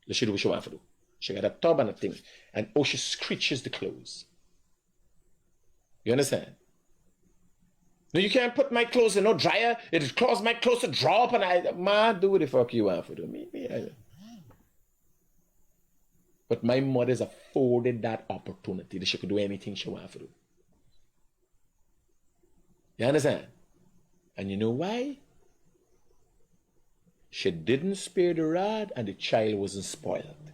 Let she do what she want to do. She got a tub and a thing. And oh, she screeches the clothes. You understand? No, you can't put my clothes in no dryer. It causes my clothes to drop and I, ma, do what the fuck you want to do. But my mother's afforded that opportunity that she could do anything she wants to do. You understand? And you know why? She didn't spare the rod and the child wasn't spoiled.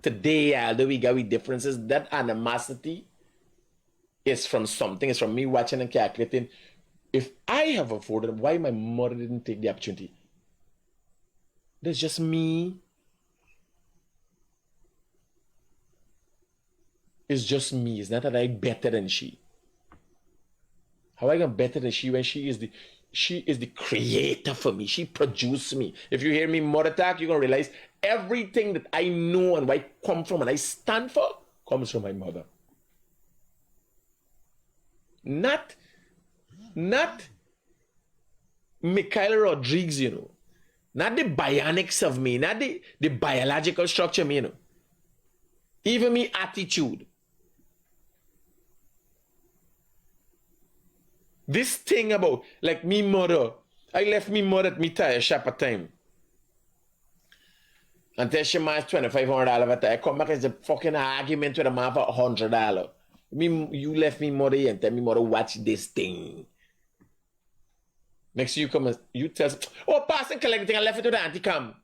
Today, although we got with differences, that animosity is from something. It's from me watching and calculating. If I have afforded, why my mother didn't take the opportunity? That's just me. It's just me. It's not that I'm better than she. How I am better than she when she is the creator for me. She produced me. If you hear me mother talk, you're gonna realize everything that I know and where I come from and I stand for comes from my mother. Not Mikhail Rodriguez, you know. Not the bionics of me, not the biological structure of me, you know. Even me attitude. This thing about, like me mother, I left me mother at me tire shop at time. Until she managed $2,500 at I come back as a fucking argument with a man for $100. You left me mother here and tell me mother watch this thing. Next you come and you tell, oh, pass and collect the thing, I left it to the auntie come.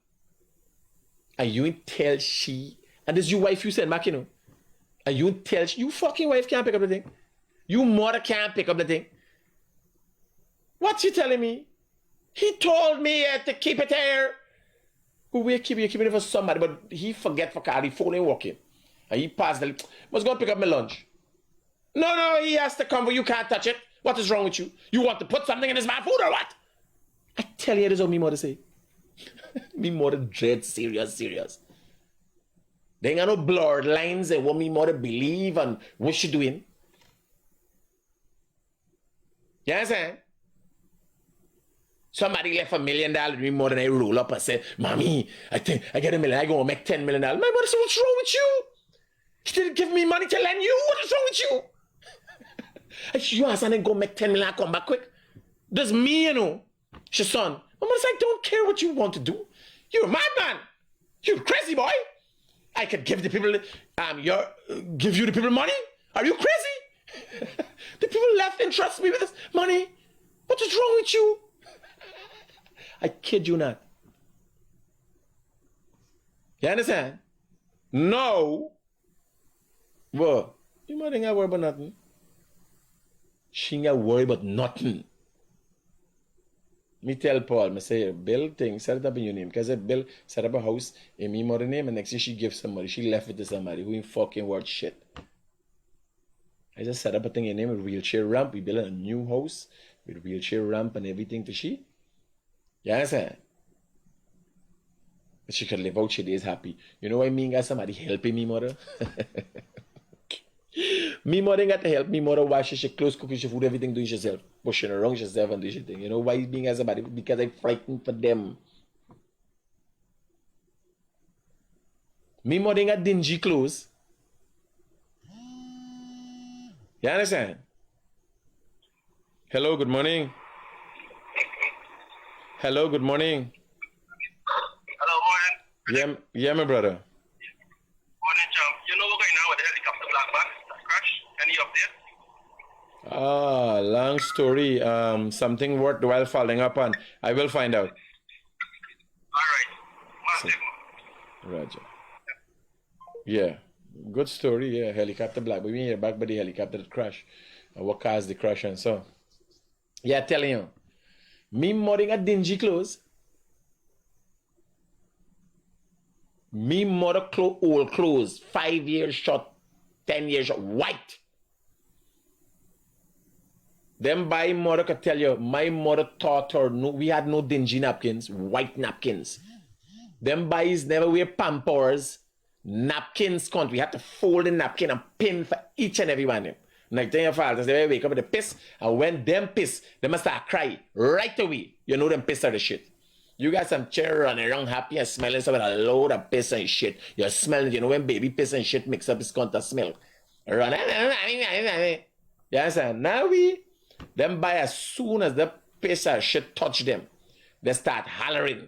And you tell she, and this is your wife you send back, you know. And you tell she, you fucking wife can't pick up the thing. You mother can't pick up the thing. What's he telling me? He told me to keep it here. We keep it for somebody, but he forget for car, he phone ain't working. And he passed the, must go pick up my lunch. No, he has to come, but you can't touch it. What is wrong with you? You want to put something in his mouth food or what? I tell you, this is what me mother say. Me mother dread serious. They ain't got no blurred lines and what me mother believe and what she doing. You understand? Somebody left $1 million to me more than I roll up and say, Mommy, I think I get $1 million, I go make $10 million. My mother said, what's wrong with you? She didn't give me money to lend you. What is wrong with you? You understand and go make $10 million and come back quick. That's me, you know. She son. My mother said, I don't care what you want to do. You're a madman. You're crazy, boy. I could give the people, give you the people money? Are you crazy? The people left and trust me with this money. What is wrong with you? I kid you not. You understand? No. Well, you might ain't got worry about nothing. She ain't got worry about nothing. Me tell Paul, I say, Bill thing, set it up in your name. Because Bill set up a house in me mother name and next year she gives somebody. She left it to somebody who ain't fucking worth shit. I just set up a thing in there with wheelchair ramp. We built a new house with wheelchair ramp and everything for she. You understand? But she could live out she days happy. You know what I mean? Got somebody helping me, mother. Me mother got to help me mother wash she clothes, cooking she food, everything doing herself. Pushing around herself and doing she thing. You know why being as somebody? Because I'm frightened for them. Me mother got dingy clothes. You understand? Hello, good morning. Hello, good morning. Hello, morning. Yeah, my brother. Morning, champ. You know what's going on with the helicopter black box crash? Any update? Long story. Something worthwhile following up on. I will find out. All right. Massive. Roger. Yeah, good story. Yeah, helicopter black. We hear back by the helicopter that crashed. What caused the crash and so. Yeah, telling you. Me modding a dingy clothes. Me mother old clothes. 5 years short, 10 years short, white. Then my mother could tell you, my mother taught her, no, we had no dingy napkins, white napkins. Them boys never wear Pampers, napkins count. We had to fold the napkin and pin for each and every one of them. Like then your fathers, they wake up with the piss, and when them piss, they must start crying right away. You know them piss are the shit. You got some chair running around happy and smelling some with a load of piss and shit. You're smelling, you know when baby piss and shit mix up, it's going to smell. Run. You understand? Now them by as soon as the piss or shit touch them, they start hollering.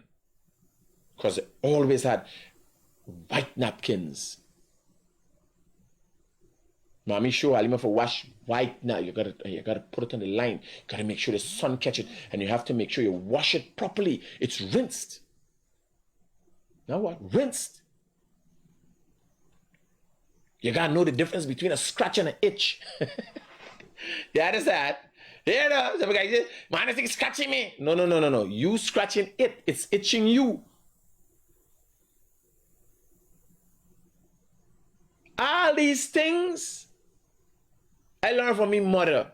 Because they always had white napkins. Mommy show Alima for wash white now. You gotta put it on the line. You gotta make sure the sun catch it, and you have to make sure you wash it properly. It's rinsed. Now what? Rinsed. You gotta know the difference between a scratch and an itch. You understand? You know, some guy says, man, I think it's scratching me. No. You scratching it. It's itching you. All these things I learned from my mother.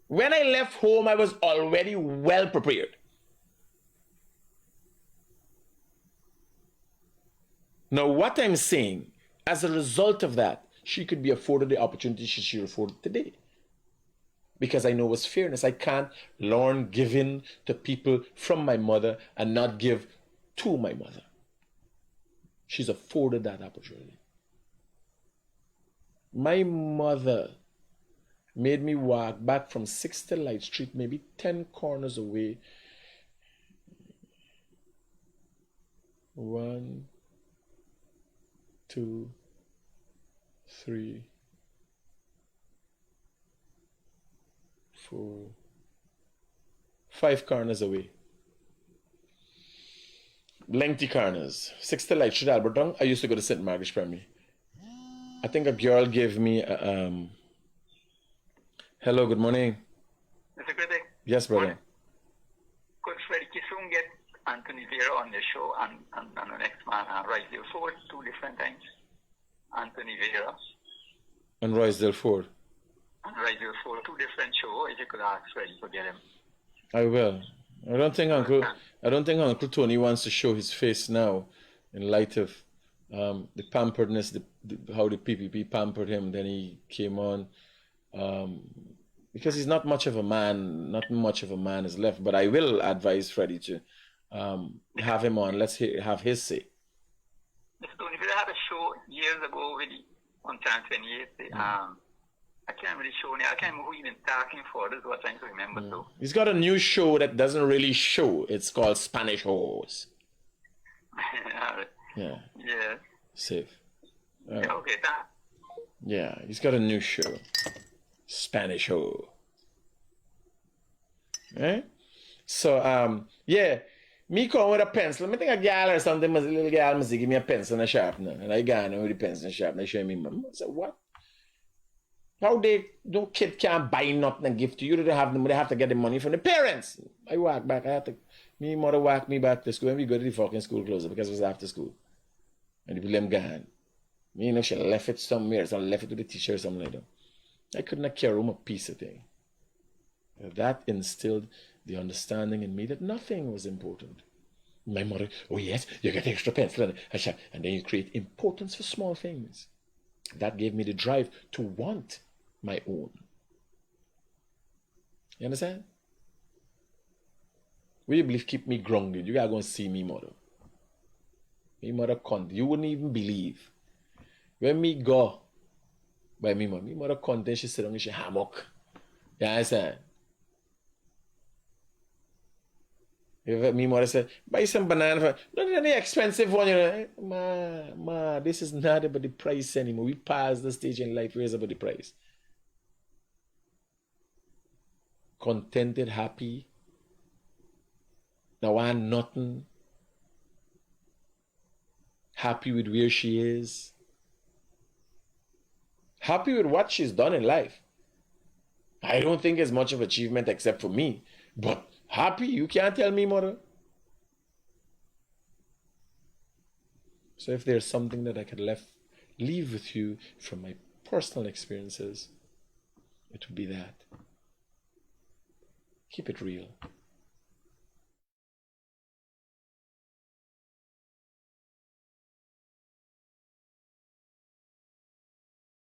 When I left home, I was already well prepared. Now, what I'm saying, as a result of that, she could be afforded the opportunity she afforded today. Because I know it's fairness. I can't learn giving to people from my mother and not give to my mother. She's afforded that opportunity. My mother made me walk back from 60 Light Street, maybe 10 corners away. 1, 2, 3, 4, 5 corners away. Lengthy corners. 60 Light Street, Alberton. I used to go to St. Margaret's Primary. I think a girl gave me a, hello, good morning. Mr. Critic. Yes, brother. Could Freddie soon get Anthony Vera on the show and the next man, Roysdale Ford, 2 different times? Anthony Vera. And Roysdale Ford. And Roysdale Ford, 2 different shows. If you could ask Freddie to get him. I will. I don't think Uncle Tony wants to show his face now in light of the pamperedness, how the PPP pampered him. Then he came on. Because he's not much of a man, not much of a man is left. But I will advise Freddie to have him on. Let's have his say. Mr. Tony, we had a show years ago with on Channel 28. I can't really show now. I can't remember who you've been talking for. This is what I'm trying to remember too. He's got a new show that doesn't really show. It's called Spanish Horse. Yeah. Yeah. Safe. Yeah, okay, that. Yeah, he's got a new show. Spanish Ho. Right? So, yeah. Me come with a pencil. I think a gal or something, a little gal must give me a pencil and a sharpener. And I go with the pencil and sharpener. I show me, Mom. I said, what? How no kid can't buy nothing and give to you. They have to get the money from the parents. I walk back. Me mother walk me back to school and we go to the fucking school closer because it was after school. And the people them gone. Me, she left it somewhere. So I left it to the teacher or something like that. I could not carry home a piece of thing. That instilled the understanding in me that nothing was important. My mother, oh yes, you get extra pencil, and then you create importance for small things. That gave me the drive to want my own. You understand? What you believe keep me grounded? You gotta go and see me mother. Me mother can't. You wouldn't even believe. When me go by me mother can't, then she sit down and she hammock. You understand? Me mother said, buy some banana for not the expensive one, you know. Ma, this is not about the price anymore. We passed the stage in life where it's about the price. Contented, happy. Now I'm nothing. Happy with where she is. Happy with what she's done in life. I don't think it's much of an achievement except for me. But happy, you can't tell me, mother. So if there's something that I could leave with you from my personal experiences, it would be that. Keep it real.